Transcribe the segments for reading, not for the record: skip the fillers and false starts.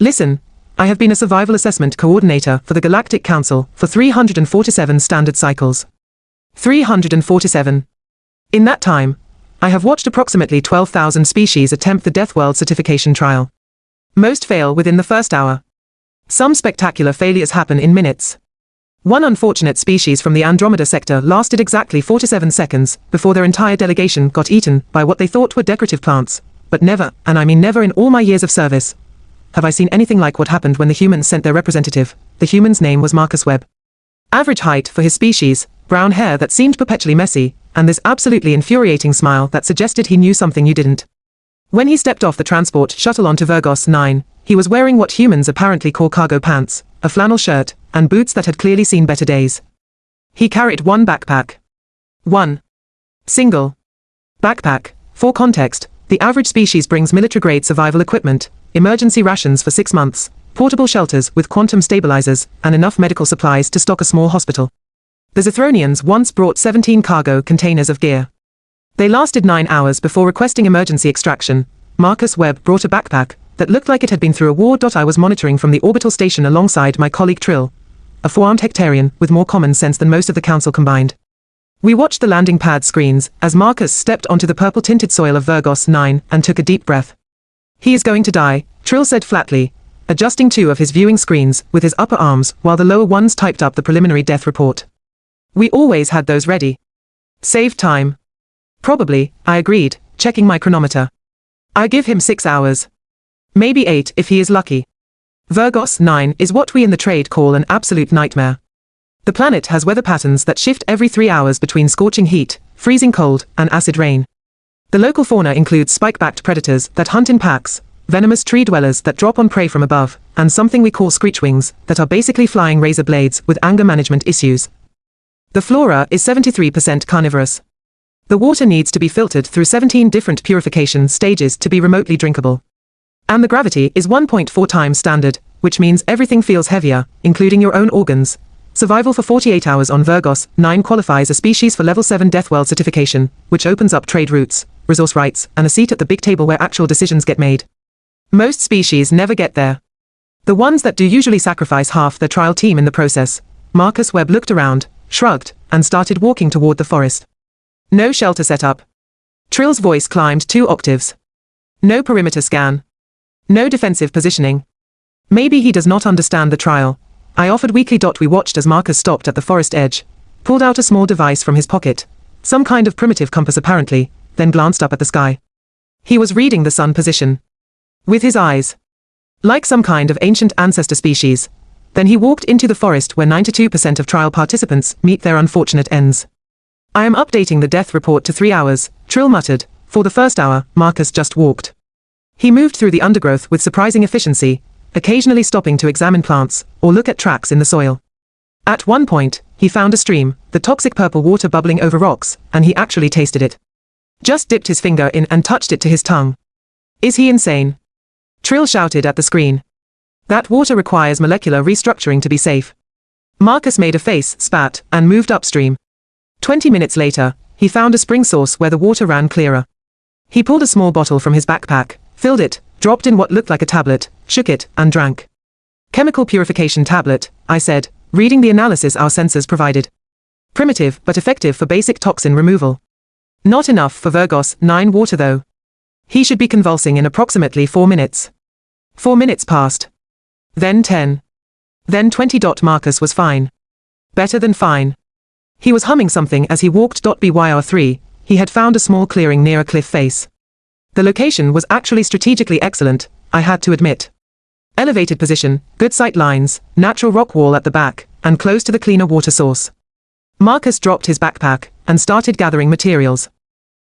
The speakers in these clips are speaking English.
Listen, I have been a survival assessment coordinator for the Galactic Council for 347 standard cycles. 347. In that time, I have watched approximately 12,000 species attempt the Deathworld certification trial. Most fail within the first hour. Some spectacular failures happen in minutes. One unfortunate species from the Andromeda sector lasted exactly 47 seconds before their entire delegation got eaten by what they thought were decorative plants, but never, and I mean never in all my years of service, have I seen anything like what happened when the humans sent their representative. The human's name was Marcus Webb. Average height for his species, brown hair that seemed perpetually messy, and this absolutely infuriating smile that suggested he knew something you didn't. When he stepped off the transport shuttle onto Virgos 9, he was wearing what humans apparently call cargo pants, a flannel shirt, and boots that had clearly seen better days. He carried one backpack. One single backpack. For context, the average species brings military-grade survival equipment, emergency rations for 6 months, portable shelters with quantum stabilizers, and enough medical supplies to stock a small hospital. The Zithronians once brought 17 cargo containers of gear. They lasted 9 hours before requesting emergency extraction. Marcus Webb brought a backpack that looked like it had been through a war. I was monitoring from the orbital station alongside my colleague Trill, a 4-armed Hectarian with more common sense than most of the council combined. We watched the landing pad screens as Marcus stepped onto the purple-tinted soil of Virgos 9 and took a deep breath. He is going to die, Trill said flatly, adjusting 2 of his viewing screens with his upper arms while the lower ones typed up the preliminary death report. We always had those ready. Save time. Probably, I agreed, checking my chronometer. I give him 6 hours. Maybe 8 if he is lucky. Virgos 9 is what we in the trade call an absolute nightmare. The planet has weather patterns that shift every 3 hours between scorching heat, freezing cold, and acid rain. The local fauna includes spike-backed predators that hunt in packs, venomous tree dwellers that drop on prey from above, and something we call screechwings that are basically flying razor blades with anger management issues. The flora is 73% carnivorous. The water needs to be filtered through 17 different purification stages to be remotely drinkable. And the gravity is 1.4 times standard, which means everything feels heavier, including your own organs. Survival for 48 hours on Virgos 9 qualifies a species for level 7 Deathworld certification, which opens up trade routes, resource rights, and a seat at the big table where actual decisions get made. Most species never get there. The ones that do usually sacrifice half their trial team in the process. Marcus Webb looked around, shrugged, and started walking toward the forest. No shelter set up. Trill's voice climbed 2 octaves. No perimeter scan. No defensive positioning. Maybe he does not understand the trial. I offered weakly. We watched as Marcus stopped at the forest edge, pulled out a small device from his pocket, some kind of primitive compass apparently, then glanced up at the sky. He was reading the sun position. With his eyes. Like some kind of ancient ancestor species. Then he walked into the forest where 92% of trial participants meet their unfortunate ends. I am updating the death report to 3 hours, Trill muttered. For the first hour, Marcus just walked. He moved through the undergrowth with surprising efficiency, occasionally stopping to examine plants or look at tracks in the soil. At one point, he found a stream, the toxic purple water bubbling over rocks, and he actually tasted it. Just dipped his finger in and touched it to his tongue. Is he insane? Trill shouted at the screen. That water requires molecular restructuring to be safe. Marcus made a face, spat, and moved upstream. 20 minutes later, he found a spring source where the water ran clearer. He pulled a small bottle from his backpack, filled it, dropped in what looked like a tablet, shook it, and drank. Chemical purification tablet, I said, reading the analysis our sensors provided. Primitive but effective for basic toxin removal. Not enough for Virgos 9 water though. He should be convulsing in approximately 4 minutes. 4 minutes passed. Then 10. Then 20. Marcus was fine. Better than fine. He was humming something as he walked. BYR3, he had found a small clearing near a cliff face. The location was actually strategically excellent, I had to admit. Elevated position, good sight lines, natural rock wall at the back, and close to the cleaner water source. Marcus dropped his backpack and started gathering materials.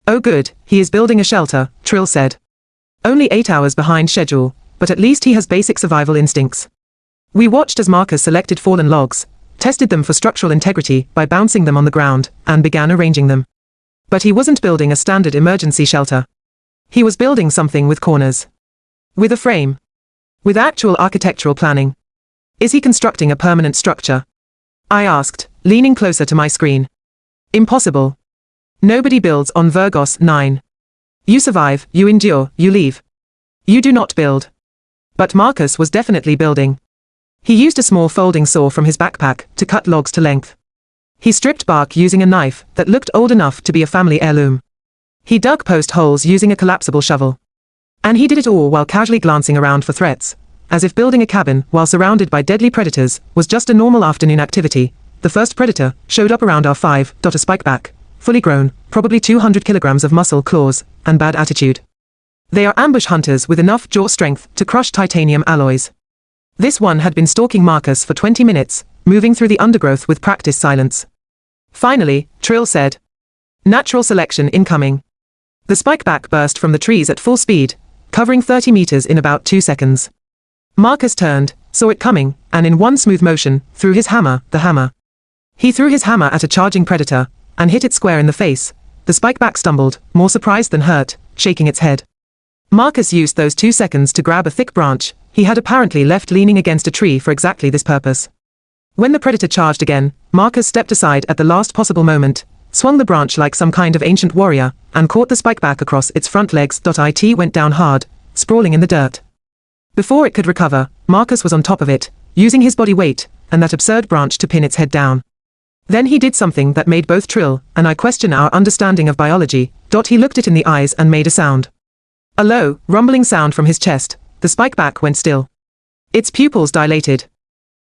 Oh good, he is building a shelter, Trill said. Only 8 hours behind schedule, but at least he has basic survival instincts. We watched as Marcus selected fallen logs, tested them for structural integrity by bouncing them on the ground, and began arranging them. But he wasn't building a standard emergency shelter. He was building something with corners. With a frame. With actual architectural planning. Is he constructing a permanent structure? I asked, leaning closer to my screen. Impossible. Nobody builds on Virgos 9. You survive, you endure, you leave. You do not build. But Marcus was definitely building. He used a small folding saw from his backpack to cut logs to length. He stripped bark using a knife that looked old enough to be a family heirloom. He dug post holes using a collapsible shovel. And he did it all while casually glancing around for threats, as if building a cabin while surrounded by deadly predators was just a normal afternoon activity. The first predator showed up around our 5. A Spike-Back, fully grown, probably 200 kilograms of muscle, claws, and bad attitude. They are ambush hunters with enough jaw strength to crush titanium alloys. This one had been stalking Marcus for 20 minutes, moving through the undergrowth with practiced silence. Finally, Trill said, "Natural selection incoming." The Spike-Back burst from the trees at full speed, covering 30 meters in about 2 seconds. Marcus turned, saw it coming, and in one smooth motion, threw his hammer, the hammer. He threw his hammer at a charging predator, and hit it square in the face. The Spike-Back stumbled, more surprised than hurt, shaking its head. Marcus used those 2 seconds to grab a thick branch he had apparently left leaning against a tree for exactly this purpose. When the predator charged again, Marcus stepped aside at the last possible moment, swung the branch like some kind of ancient warrior, and caught the Spike-Back across its front legs. It went down hard, sprawling in the dirt. Before it could recover, Marcus was on top of it, using his body weight and that absurd branch to pin its head down. Then he did something that made both Trill and I question our understanding of biology. He looked it in the eyes and made a sound. A low, rumbling sound from his chest. The Spike-Back went still. Its pupils dilated.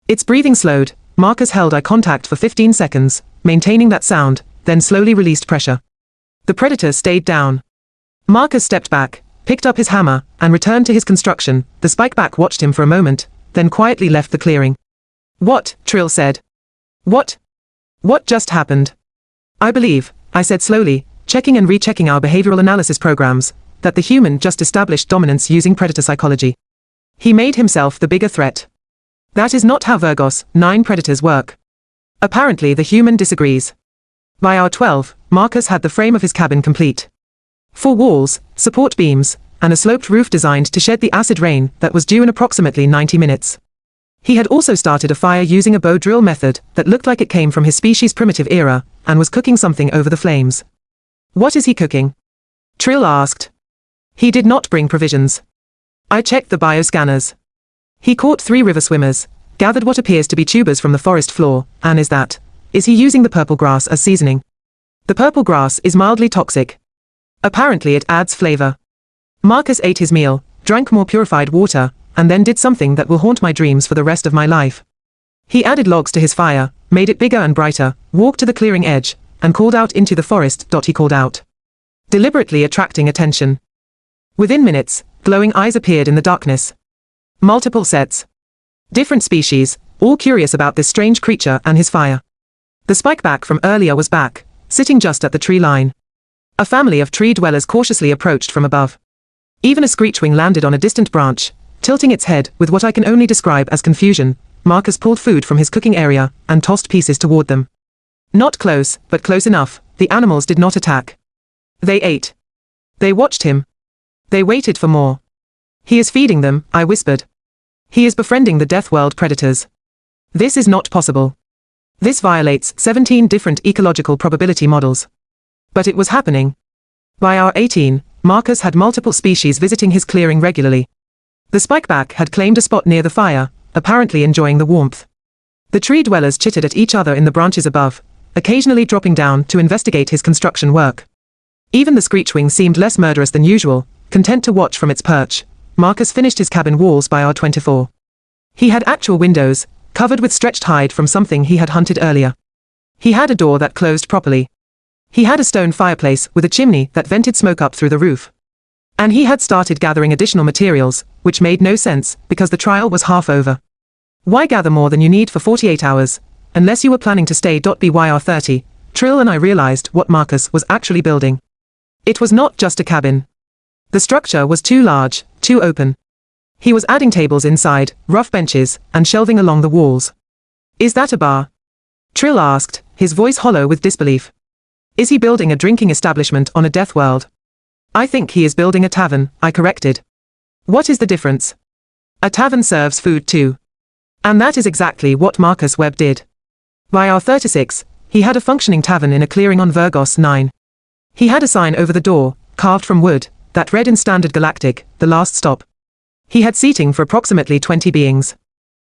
Its breathing slowed. Marcus held eye contact for 15 seconds, maintaining that sound, then slowly released pressure. The predator stayed down. Marcus stepped back, picked up his hammer, and returned to his construction. The Spike-Back watched him for a moment, then quietly left the clearing. "What?" Trill said. "What? What just happened?" "I believe," I said slowly, checking and rechecking our behavioral analysis programs, "that the human just established dominance using predator psychology. He made himself the bigger threat. That is not how Virgos 9 predators work. Apparently the human disagrees." By hour 12, Marcus had the frame of his cabin complete. 4 walls, support beams, and a sloped roof designed to shed the acid rain that was due in approximately 90 minutes. He had also started a fire using a bow drill method that looked like it came from his species' primitive era, and was cooking something over the flames. "What is he cooking?" Trill asked. "He did not bring provisions." I checked the bioscanners. He caught 3 river swimmers, gathered what appears to be tubers from the forest floor, and is he using the purple grass as seasoning? The purple grass is mildly toxic. Apparently it adds flavor. Marcus ate his meal, drank more purified water, and then did something that will haunt my dreams for the rest of my life. He added logs to his fire, made it bigger and brighter, walked to the clearing edge, and called out into the forest. He called out, deliberately attracting attention. Within minutes, glowing eyes appeared in the darkness. Multiple sets. Different species, all curious about this strange creature and his fire. The Spike-Back from earlier was back, sitting just at the tree line. A family of tree dwellers cautiously approached from above. Even a screechwing landed on a distant branch, tilting its head with what I can only describe as confusion. Marcus pulled food from his cooking area and tossed pieces toward them. Not close, but close enough. The animals did not attack. They ate. They watched him. They waited for more. "He is feeding them," I whispered. "He is befriending the Deathworld predators. This is not possible. This violates 17 different ecological probability models." But it was happening. By hour 18, Marcus had multiple species visiting his clearing regularly. The Spike-Back had claimed a spot near the fire, apparently enjoying the warmth. The tree dwellers chittered at each other in the branches above, occasionally dropping down to investigate his construction work. Even the screechwing seemed less murderous than usual, content to watch from its perch. Marcus finished his cabin walls by hour 24. He had actual windows, covered with stretched hide from something he had hunted earlier. He had a door that closed properly. He had a stone fireplace with a chimney that vented smoke up through the roof. And he had started gathering additional materials, which made no sense, because the trial was half over. Why gather more than you need for 48 hours, unless you were planning to stay? By hour 30, Trill and I realized what Marcus was actually building. It was not just a cabin. The structure was too large, too open. He was adding tables inside, rough benches, and shelving along the walls. "Is that a bar?" Trill asked, his voice hollow with disbelief. "Is he building a drinking establishment on a Deathworld?" "I think he is building a tavern," I corrected. "What is the difference?" "A tavern serves food too." And that is exactly what Marcus Webb did. By hour 36, he had a functioning tavern in a clearing on Virgos 9. He had a sign over the door, carved from wood, that read in standard Galactic, "The Last Stop." He had seating for approximately 20 beings.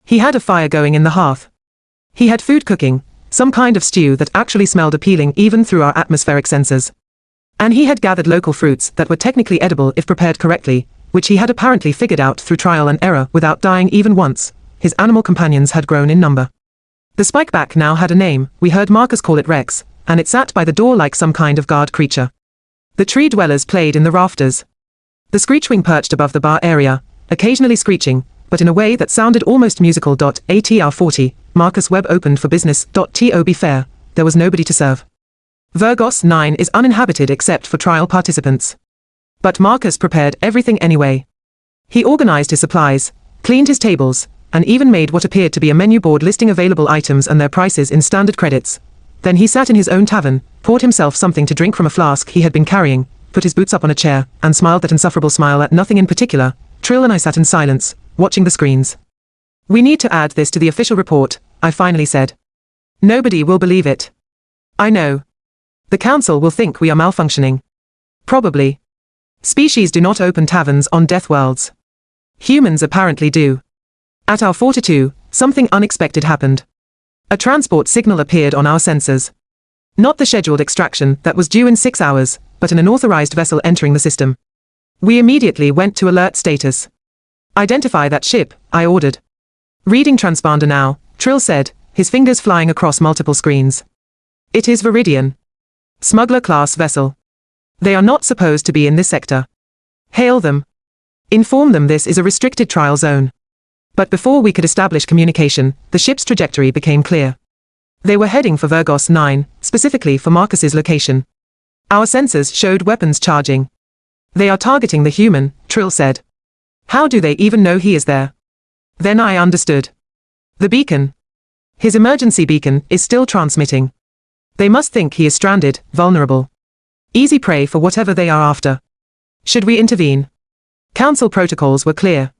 He had a fire going in the hearth. He had food cooking, some kind of stew that actually smelled appealing even through our atmospheric sensors. And he had gathered local fruits that were technically edible if prepared correctly, which he had apparently figured out through trial and error without dying even once. His animal companions had grown in number. The Spike-Back now had a name. We heard Marcus call it Rex, and it sat by the door like some kind of guard creature. The tree dwellers played in the rafters. The screechwing perched above the bar area, occasionally screeching, but in a way that sounded almost musical. ATR 40, Marcus Webb opened for business. To be fair, there was nobody to serve. Virgos 9 is uninhabited except for trial participants. But Marcus prepared everything anyway. He organized his supplies, cleaned his tables, and even made what appeared to be a menu board listing available items and their prices in standard credits. Then he sat in his own tavern, poured himself something to drink from a flask he had been carrying, put his boots up on a chair, and smiled that insufferable smile at nothing in particular. Trill and I sat in silence, watching the screens. "We need to add this to the official report," I finally said. "Nobody will believe it." "I know. The council will think we are malfunctioning." "Probably. Species do not open taverns on Deathworlds. Humans apparently do." At our 42, something unexpected happened. A transport signal appeared on our sensors. Not the scheduled extraction that was due in 6 hours, but an unauthorized vessel entering the system. We immediately went to alert status. "Identify that ship," I ordered. "Reading transponder now," Trill said, his fingers flying across multiple screens. "It is Viridian. Smuggler-class vessel. They are not supposed to be in this sector. Hail them. Inform them this is a restricted trial zone." But before we could establish communication, the ship's trajectory became clear. They were heading for Virgos 9, specifically for Marcus's location. Our sensors showed weapons charging. "They are targeting the human," Trill said. "How do they even know he is there?" Then I understood. The beacon. His emergency beacon is still transmitting. They must think he is stranded, vulnerable. Easy prey for whatever they are after. Should we intervene? Council protocols were clear.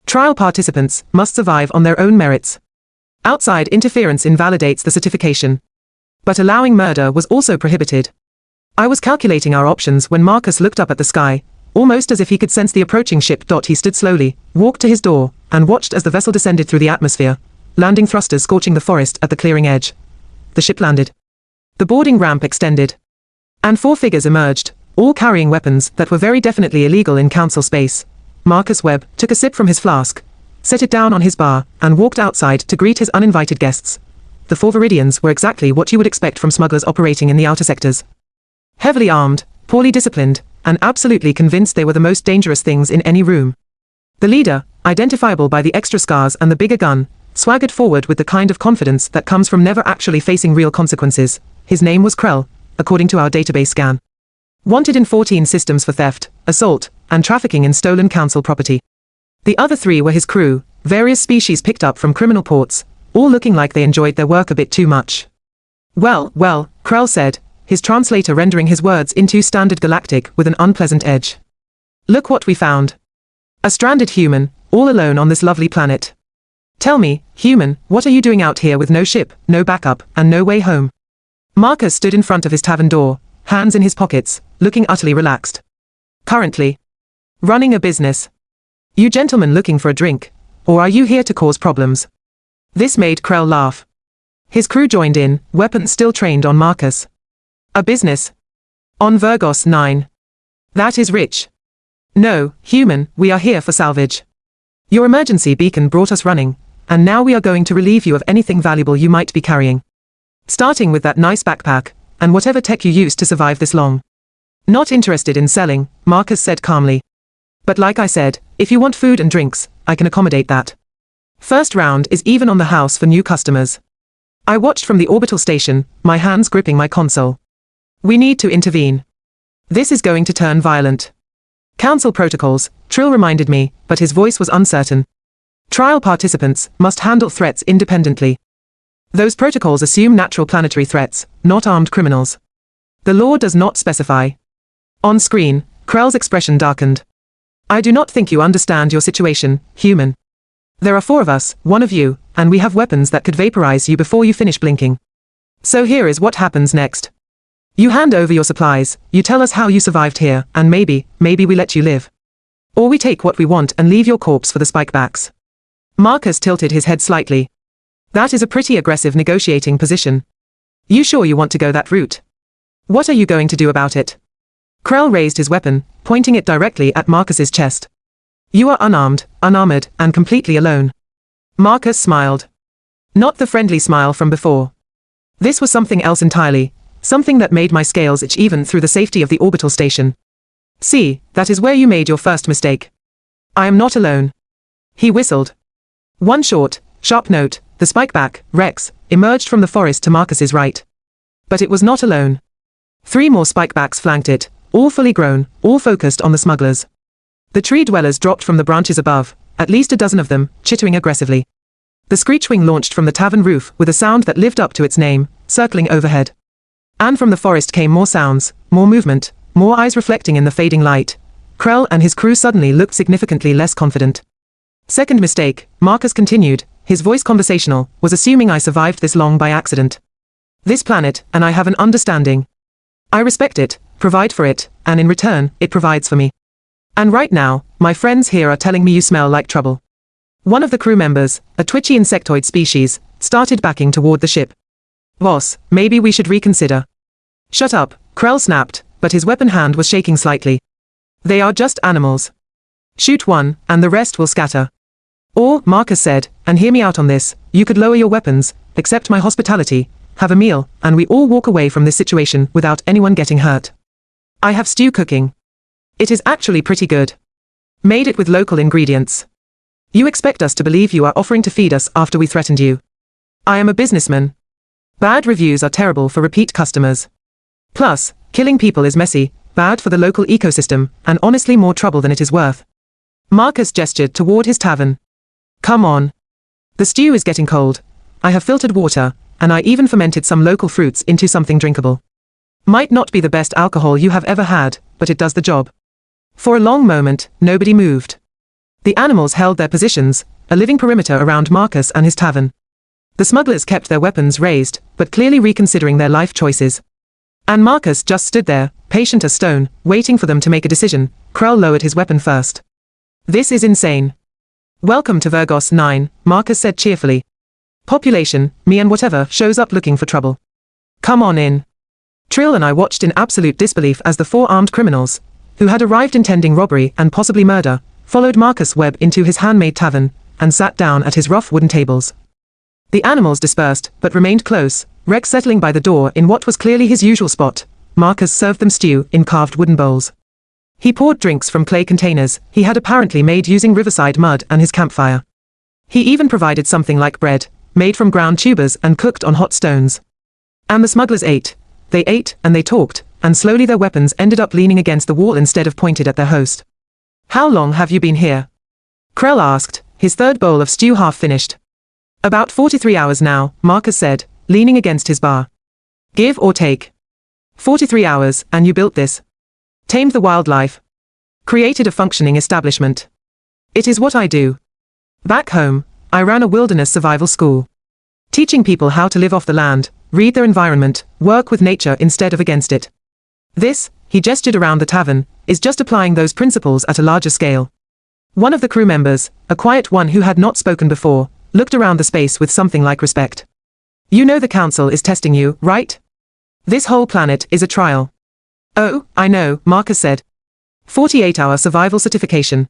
Trial participants must survive on their own merits. Outside interference invalidates the certification. But allowing murder was also prohibited. I was calculating our options when Marcus looked up at the sky, almost as if he could sense the approaching ship. He stood slowly, walked to his door, and watched as the vessel descended through the atmosphere, landing thrusters scorching the forest at the clearing edge. The ship landed. The boarding ramp extended. And 4 figures emerged, all carrying weapons that were very definitely illegal in council space. Marcus Webb took a sip from his flask, set it down on his bar, and walked outside to greet his uninvited guests. The 4 Viridians were exactly what you would expect from smugglers operating in the outer sectors. Heavily armed, poorly disciplined, and absolutely convinced they were the most dangerous things in any room. The leader, identifiable by the extra scars and the bigger gun, swaggered forward with the kind of confidence that comes from never actually facing real consequences. His name was Krell, according to our database scan. Wanted in 14 systems for theft, assault, and trafficking in stolen council property. The other 3 were his crew, various species picked up from criminal ports, all looking like they enjoyed their work a bit too much. Well, Krell said, his translator rendering his words into standard galactic with an unpleasant edge. "Look what we found. A stranded human, all alone on this lovely planet. Tell me, human, what are you doing out here with no ship, no backup, and no way home?" Marcus stood in front of his tavern door, hands in his pockets, looking utterly relaxed. "Currently. Running a business. You gentlemen looking for a drink? Or are you here to cause problems?" This made Krell laugh. His crew joined in, weapons still trained on Marcus. "A business? On Virgos 9. That is rich. No, human, we are here for salvage. Your emergency beacon brought us running, and now we are going to relieve you of anything valuable you might be carrying. Starting with that nice backpack, and whatever tech you used to survive this long." "Not interested in selling," Marcus said calmly. "But like I said, if you want food and drinks, I can accommodate that. First round is even on the house for new customers." I watched from the orbital station, my hands gripping my console. "We need to intervene. This is going to turn violent." "Council protocols," Trill reminded me, but his voice was uncertain. "Trial participants must handle threats independently. Those protocols assume natural planetary threats, not armed criminals. The law does not specify." On screen, Krell's expression darkened. "I do not think you understand your situation, human. There are 4 of us, 1 of you, and we have weapons that could vaporize you before you finish blinking. So here is what happens next. You hand over your supplies, you tell us how you survived here, and maybe we let you live. Or we take what we want and leave your corpse for the Spike-Backs. Marcus tilted his head slightly. That is a pretty aggressive negotiating position. You sure you want to go that route? What are you going to do about it? Krell raised his weapon, pointing it directly at Marcus's chest. You are unarmed, unarmored, and completely alone. Marcus smiled. Not the friendly smile from before. This was something else entirely, something that made my scales itch even through the safety of the orbital station. See, that is where you made your first mistake. I am not alone. He whistled. One short, sharp note, the Spike-Back, Rex, emerged from the forest to Marcus's right. But it was not alone. 3 more Spike-Backs flanked it, all fully grown, all focused on the smugglers. The tree dwellers dropped from the branches above, at least a dozen of them, chittering aggressively. The Screechwing launched from the tavern roof with a sound that lived up to its name, circling overhead. And from the forest came more sounds, more movement, more eyes reflecting in the fading light. Krell and his crew suddenly looked significantly less confident. Second mistake, Marcus continued, his voice conversational, was assuming I survived this long by accident. This planet, and I have an understanding. I respect it, provide for it, and in return, it provides for me. And right now, my friends here are telling me you smell like trouble. One of the crew members, a twitchy insectoid species, started backing toward the ship. Boss, maybe we should reconsider. Shut up, Krell snapped, but his weapon hand was shaking slightly. They are just animals. Shoot one, and the rest will scatter. Or, Marcus said, and hear me out on this, you could lower your weapons, accept my hospitality, have a meal, and we all walk away from this situation without anyone getting hurt. I have stew cooking. It is actually pretty good. Made it with local ingredients. You expect us to believe you are offering to feed us after we threatened you. I am a businessman. Bad reviews are terrible for repeat customers. Plus, killing people is messy, bad for the local ecosystem, and honestly more trouble than it is worth. Marcus gestured toward his tavern. Come on. The stew is getting cold. I have filtered water, and I even fermented some local fruits into something drinkable. Might not be the best alcohol you have ever had, but it does the job. For a long moment, nobody moved. The animals held their positions, a living perimeter around Marcus and his tavern. The smugglers kept their weapons raised, but clearly reconsidering their life choices. And Marcus just stood there, patient as stone, waiting for them to make a decision. Krell lowered his weapon first. This is insane. Welcome to Virgos 9, Marcus said cheerfully. Population, me and whatever, shows up looking for trouble. Come on in. Trill and I watched in absolute disbelief as the 4 armed criminals, who had arrived intending robbery and possibly murder, followed Marcus Webb into his handmade tavern, and sat down at his rough wooden tables. The animals dispersed, but remained close, Rex settling by the door in what was clearly his usual spot. Marcus served them stew in carved wooden bowls. He poured drinks from clay containers he had apparently made using riverside mud and his campfire. He even provided something like bread, made from ground tubers and cooked on hot stones. And the smugglers ate. They ate, and they talked, and slowly their weapons ended up leaning against the wall instead of pointed at their host. How long have you been here? Krell asked, his third bowl of stew half finished. About 43 hours now, Marcus said, leaning against his bar. Give or take. 43 hours, and you built this. Tamed the wildlife. Created a functioning establishment. It is what I do. Back home, I ran a wilderness survival school. Teaching people how to live off the land, read their environment, work with nature instead of against it. This, he gestured around the tavern, is just applying those principles at a larger scale. One of the crew members, a quiet one who had not spoken before, looked around the space with something like respect. You know the council is testing you, right? This whole planet is a trial. Oh, I know, Marcus said. 48-hour survival certification.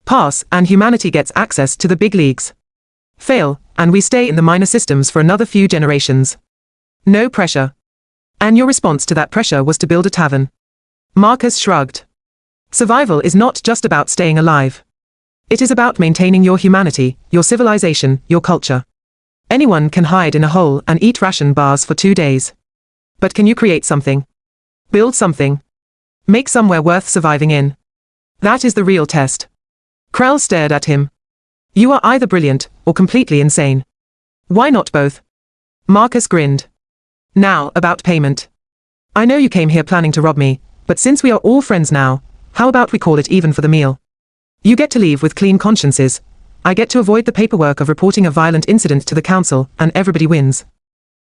Pass, and humanity gets access to the big leagues. Fail, and we stay in the minor systems for another few generations. No pressure. And your response to that pressure was to build a tavern. Marcus shrugged. Survival is not just about staying alive. It is about maintaining your humanity, your civilization, your culture. Anyone can hide in a hole and eat ration bars for 2 days. But can you create something? Build something? Make somewhere worth surviving in? That is the real test. Krell stared at him. You are either brilliant, or completely insane. Why not both? Marcus grinned. Now, about payment. I know you came here planning to rob me, but since we are all friends now, how about we call it even for the meal? You get to leave with clean consciences. I get to avoid the paperwork of reporting a violent incident to the council, and everybody wins.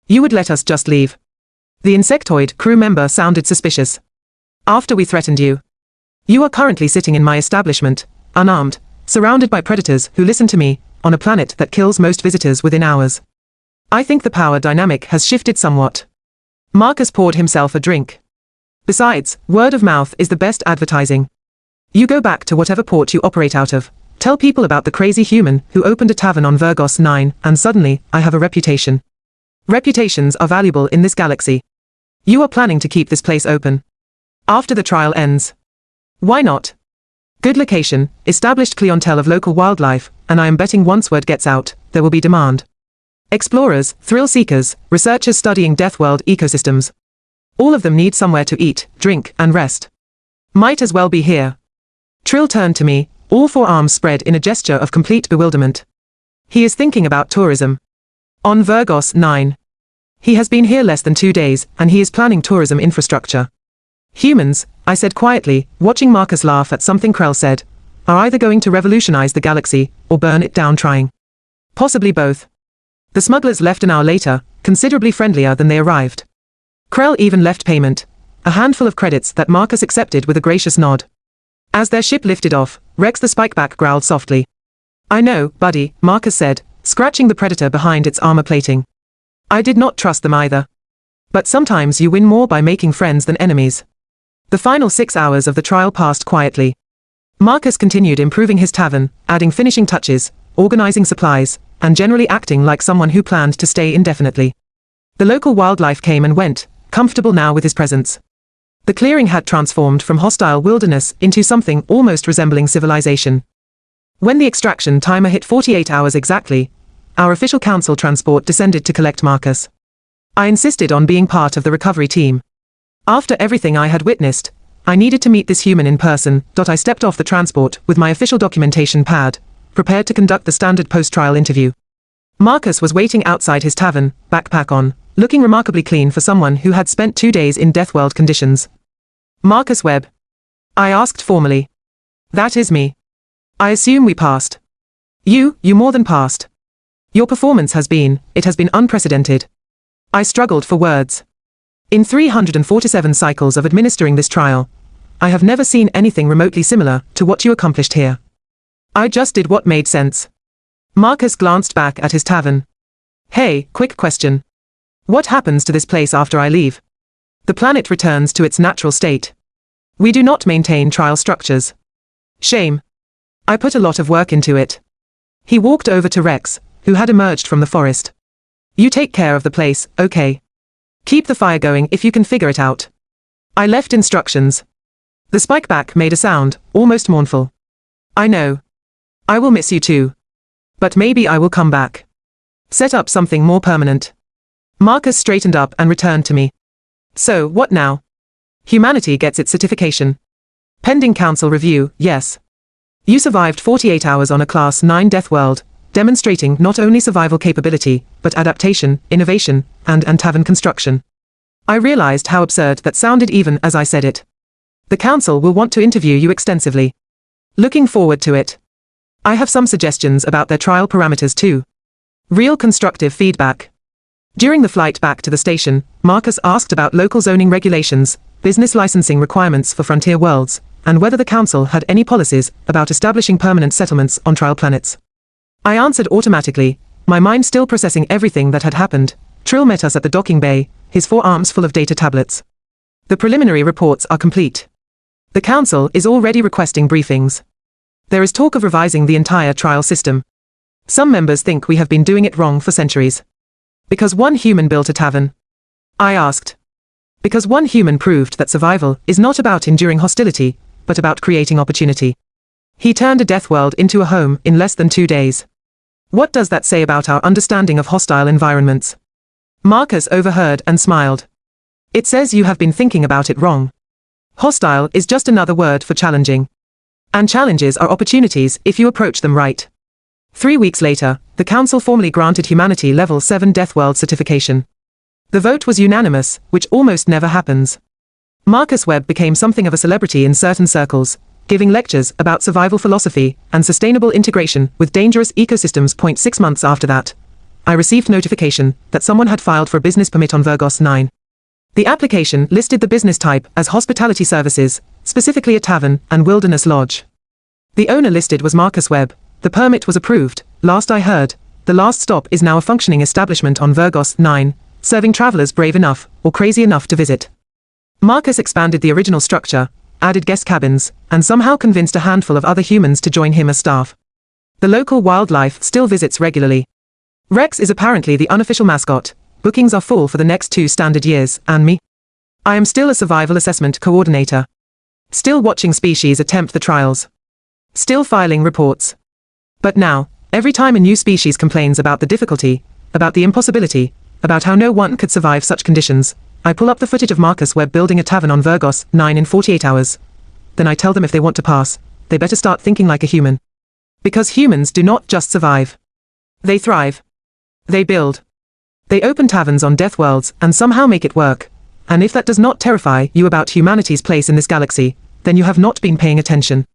You would let us just leave. The insectoid crew member sounded suspicious. After we threatened you. You are currently sitting in my establishment, unarmed, surrounded by predators who listen to me, on a planet that kills most visitors within hours. I think the power dynamic has shifted somewhat. Marcus poured himself a drink. Besides, word of mouth is the best advertising. You go back to whatever port you operate out of, tell people about the crazy human who opened a tavern on Vergos 9, and suddenly, I have a reputation. Reputations are valuable in this galaxy. You are planning to keep this place open. After the trial ends. Why not? Good location, established clientele of local wildlife, and I am betting once word gets out, there will be demand. Explorers, thrill seekers, researchers studying Deathworld ecosystems. All of them need somewhere to eat, drink, and rest. Might as well be here. Trill turned to me, all four arms spread in a gesture of complete bewilderment. He is thinking about tourism. On Vergos 9. He has been here less than 2 days, and he is planning tourism infrastructure. Humans, I said quietly, watching Marcus laugh at something Krell said, are either going to revolutionize the galaxy, or burn it down trying. Possibly both. The smugglers left an hour later, considerably friendlier than they arrived. Krell even left payment, a handful of credits that Marcus accepted with a gracious nod. As their ship lifted off, Rex the Spike-Back growled softly. I know, buddy, Marcus said, scratching the predator behind its armor plating. I did not trust them either. But sometimes you win more by making friends than enemies. The final 6 hours of the trial passed quietly. Marcus continued improving his tavern, adding finishing touches, organizing supplies, and generally acting like someone who planned to stay indefinitely. The local wildlife came and went, comfortable now with his presence. The clearing had transformed from hostile wilderness into something almost resembling civilization. When the extraction timer hit 48 hours exactly, our official council transport descended to collect Marcus. I insisted on being part of the recovery team. After everything I had witnessed, I needed to meet this human in person. I stepped off the transport with my official documentation pad, prepared to conduct the standard post-trial interview. Marcus was waiting outside his tavern, backpack on, looking remarkably clean for someone who had spent 2 days in Deathworld conditions. Marcus Webb. I asked formally. That is me. I assume we passed. You more than passed. Your performance has been unprecedented. I struggled for words. In 347 cycles of administering this trial, I have never seen anything remotely similar to what you accomplished here. I just did what made sense. Marcus glanced back at his tavern. Hey, quick question. What happens to this place after I leave? The planet returns to its natural state. We do not maintain trial structures. Shame. I put a lot of work into it. He walked over to Rex, who had emerged from the forest. You take care of the place, okay? Keep the fire going if you can figure it out. I left instructions. The Spike-Back made a sound, almost mournful. I know. I will miss you too. But maybe I will come back. Set up something more permanent. Marcus straightened up and returned to me. So, what now? Humanity gets its certification. Pending council review, yes. You survived 48 hours on a Class 9 Deathworld, demonstrating not only survival capability, but adaptation, innovation, and tavern construction. I realized how absurd that sounded even as I said it. The council will want to interview you extensively. Looking forward to it. I have some suggestions about their trial parameters too. Real constructive feedback. During the flight back to the station, Marcus asked about local zoning regulations, business licensing requirements for frontier worlds, and whether the council had any policies about establishing permanent settlements on trial planets. I answered automatically, my mind still processing everything that had happened. Trill met us at the docking bay, his forearms full of data tablets. The preliminary reports are complete. The council is already requesting briefings. There is talk of revising the entire trial system. Some members think we have been doing it wrong for centuries. Because one human built a tavern? I asked. Because one human proved that survival is not about enduring hostility, but about creating opportunity. He turned a Deathworld into a home in less than 2 days. What does that say about our understanding of hostile environments? Marcus overheard and smiled. It says you have been thinking about it wrong. Hostile is just another word for challenging. And challenges are opportunities if you approach them right. 3 weeks later, the council formally granted humanity Level 7 Deathworld certification. The vote was unanimous, which almost never happens. Marcus Webb became something of a celebrity in certain circles, giving lectures about survival philosophy and sustainable integration with dangerous ecosystems. 6 months after that, I received notification that someone had filed for a business permit on Vergos 9. The application listed the business type as hospitality services, specifically a tavern and wilderness lodge. The owner listed was Marcus Webb. The permit was approved. Last I heard, the last stop is now a functioning establishment on Vergos 9, serving travelers brave enough or crazy enough to visit. Marcus expanded the original structure, added guest cabins, and somehow convinced a handful of other humans to join him as staff. The local wildlife still visits regularly. Rex is apparently the unofficial mascot. Bookings are full for the next 2 standard years, and me? I am still a survival assessment coordinator. Still watching species attempt the trials. Still filing reports. But now, every time a new species complains about the difficulty, about the impossibility, about how no one could survive such conditions, I pull up the footage of Marcus Webb building a tavern on Vergos 9 in 48 hours. Then I tell them if they want to pass, they better start thinking like a human. Because humans do not just survive. They thrive. They build. They open taverns on Deathworlds and somehow make it work. And if that does not terrify you about humanity's place in this galaxy, then you have not been paying attention.